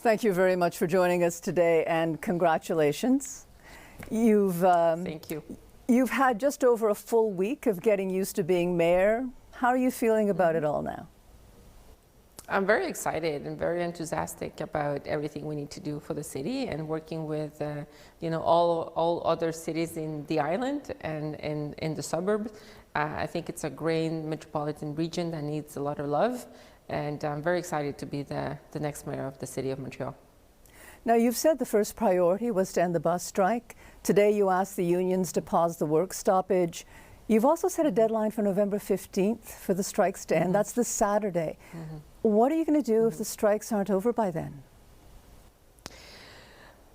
Thank you very much for joining us today, and congratulations. Thank you. You've had just over a full week of getting used to being mayor. How are you feeling about it all now? I'm very excited and very enthusiastic about everything we need to do for the city, and working with all other cities in the island and in the suburbs. I think it's a great metropolitan region that needs a lot of love, and I'm very excited to be the next mayor of the city of Montreal. Now, you've said the first priority was to end the bus strike. Today you asked the unions to pause the work stoppage. You've also set a deadline for November 15th for the strikes to end. That's this Saturday. What are you going to do if the strikes aren't over by then?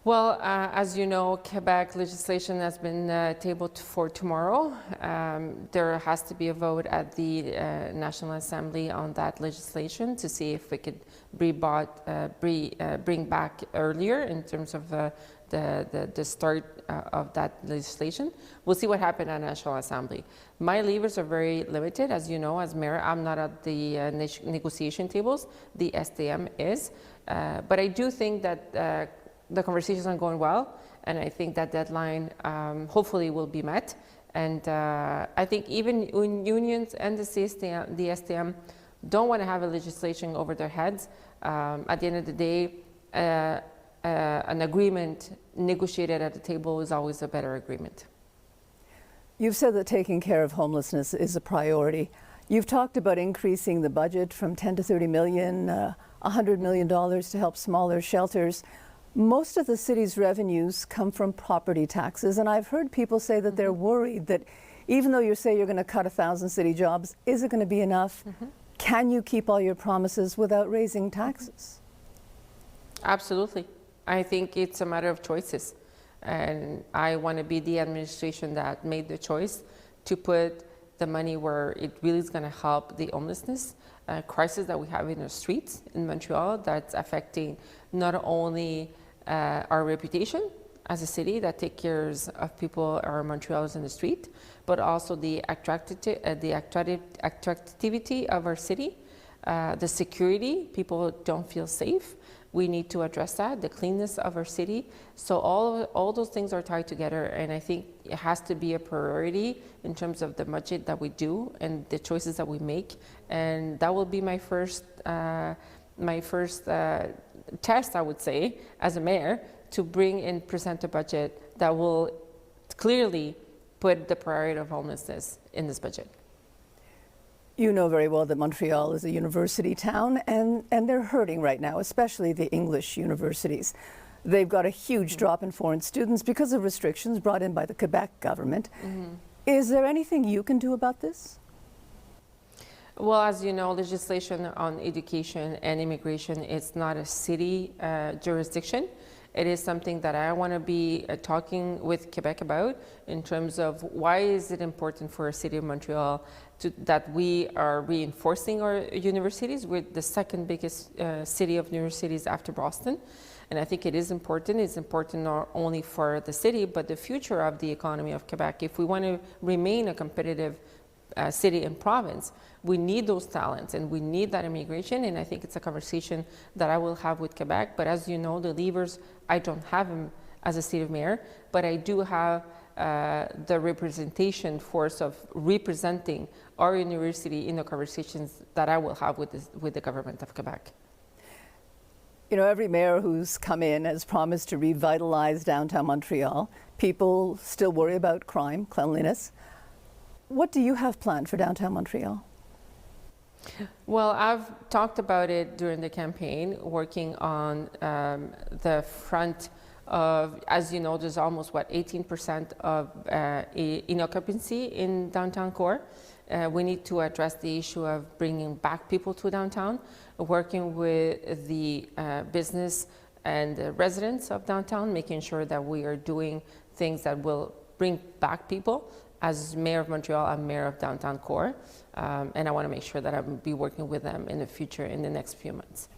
Well, as you know, Quebec legislation has been tabled for tomorrow. There has to be a vote at the National Assembly on that legislation to see if we could bring back earlier in terms of the start of that legislation. We'll see what happens at National Assembly. My levers are very limited. As you know, as mayor, I'm not at the negotiation tables. The STM is. But I do think that the conversations are going well, and I think that deadline hopefully will be met. And I think even unions and the STM don't want to have a legislation over their heads. At the end of the day, an agreement negotiated at the table is always a better agreement. You've said that taking care of homelessness is a priority. You've talked about increasing the budget from 10 to 30 million, $100 million to help smaller shelters. Most of the city's revenues come from property taxes, and I've heard people say that they're worried that even though you say you're going to cut 1,000 city jobs, is it going to be enough? Can you keep all your promises without raising taxes? Absolutely. I think it's a matter of choices, and I want to be the administration that made the choice to put the money where it really is going to help the homelessness crisis that we have in the streets in Montreal, that's affecting not only our reputation as a city that takes care of people, our Montrealers in the street, but also the attractivity of our city, the security. People don't feel safe. We need to address that, the cleanness of our city. So all those things are tied together, and I think it has to be a priority in terms of the budget that we do and the choices that we make. And that will be my first test, I would say, as a mayor, to bring and present a budget that will clearly put the priority of homelessness in this budget. You know very well that Montreal is a university town, and they're hurting right now, especially the English universities. They've got a huge drop in foreign students because of restrictions brought in by the Quebec government. Is there anything you can do about this? Well, as you know, legislation on education and immigration is not a city jurisdiction. It is something that I want to be talking with Quebec about in terms of why is it important for a city of Montreal that we are reinforcing our universities. We're the second biggest city of universities after Boston. And I think it is important. It's important not only for the city, but the future of the economy of Quebec. If we want to remain a competitive city and province, we need those talents and we need that immigration, and I think it's a conversation that I will have with Quebec. But as you know, the levers, I don't have them as a city mayor, but I do have the representation force of representing our university in the conversations that I will have with the government of Quebec. You know, every mayor who's come in has promised to revitalize downtown Montreal. People still worry about crime, cleanliness. What do you have planned for downtown Montreal? Well, I've talked about it during the campaign, working on the front of, as you know, there's almost, 18% of inoccupancy in downtown core. We need to address the issue of bringing back people to downtown, working with the business and the residents of downtown, making sure that we are doing things that will bring back people. As mayor of Montreal, I'm mayor of downtown core, and I want to make sure that I'll be working with them in the future in the next few months.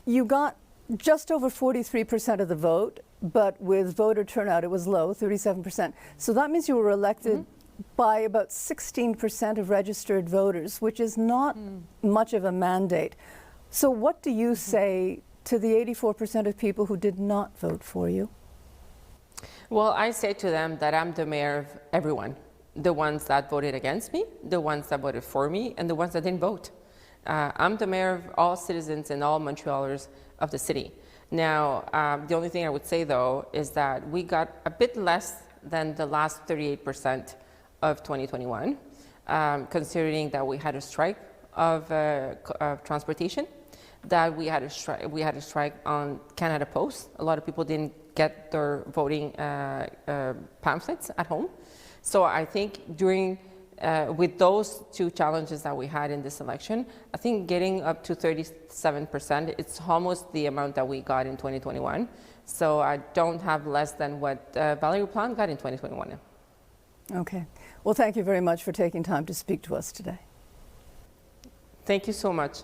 You got just over 43% of the vote, but with voter turnout it was low, 37%. So that means you were elected by about 16% of registered voters, which is not much of a mandate. So what do you say to the 84% of people who did not vote for you? Well, I say to them that I'm the mayor of everyone. The ones that voted against me, the ones that voted for me, and the ones that didn't vote. I'm the mayor of all citizens and all Montrealers of the city. Now, the only thing I would say, though, is that we got a bit less than the last 38% of 2021, considering that we had a strike of transportation, that we had a strike on Canada Post. A lot of people didn't get their voting pamphlets at home. So I think during with those two challenges that we had in this election, I think getting up to 37%, it's almost the amount that we got in 2021. So I don't have less than what Valérie Plante got in 2021. Okay. Well, thank you very much for taking time to speak to us today. Thank you so much.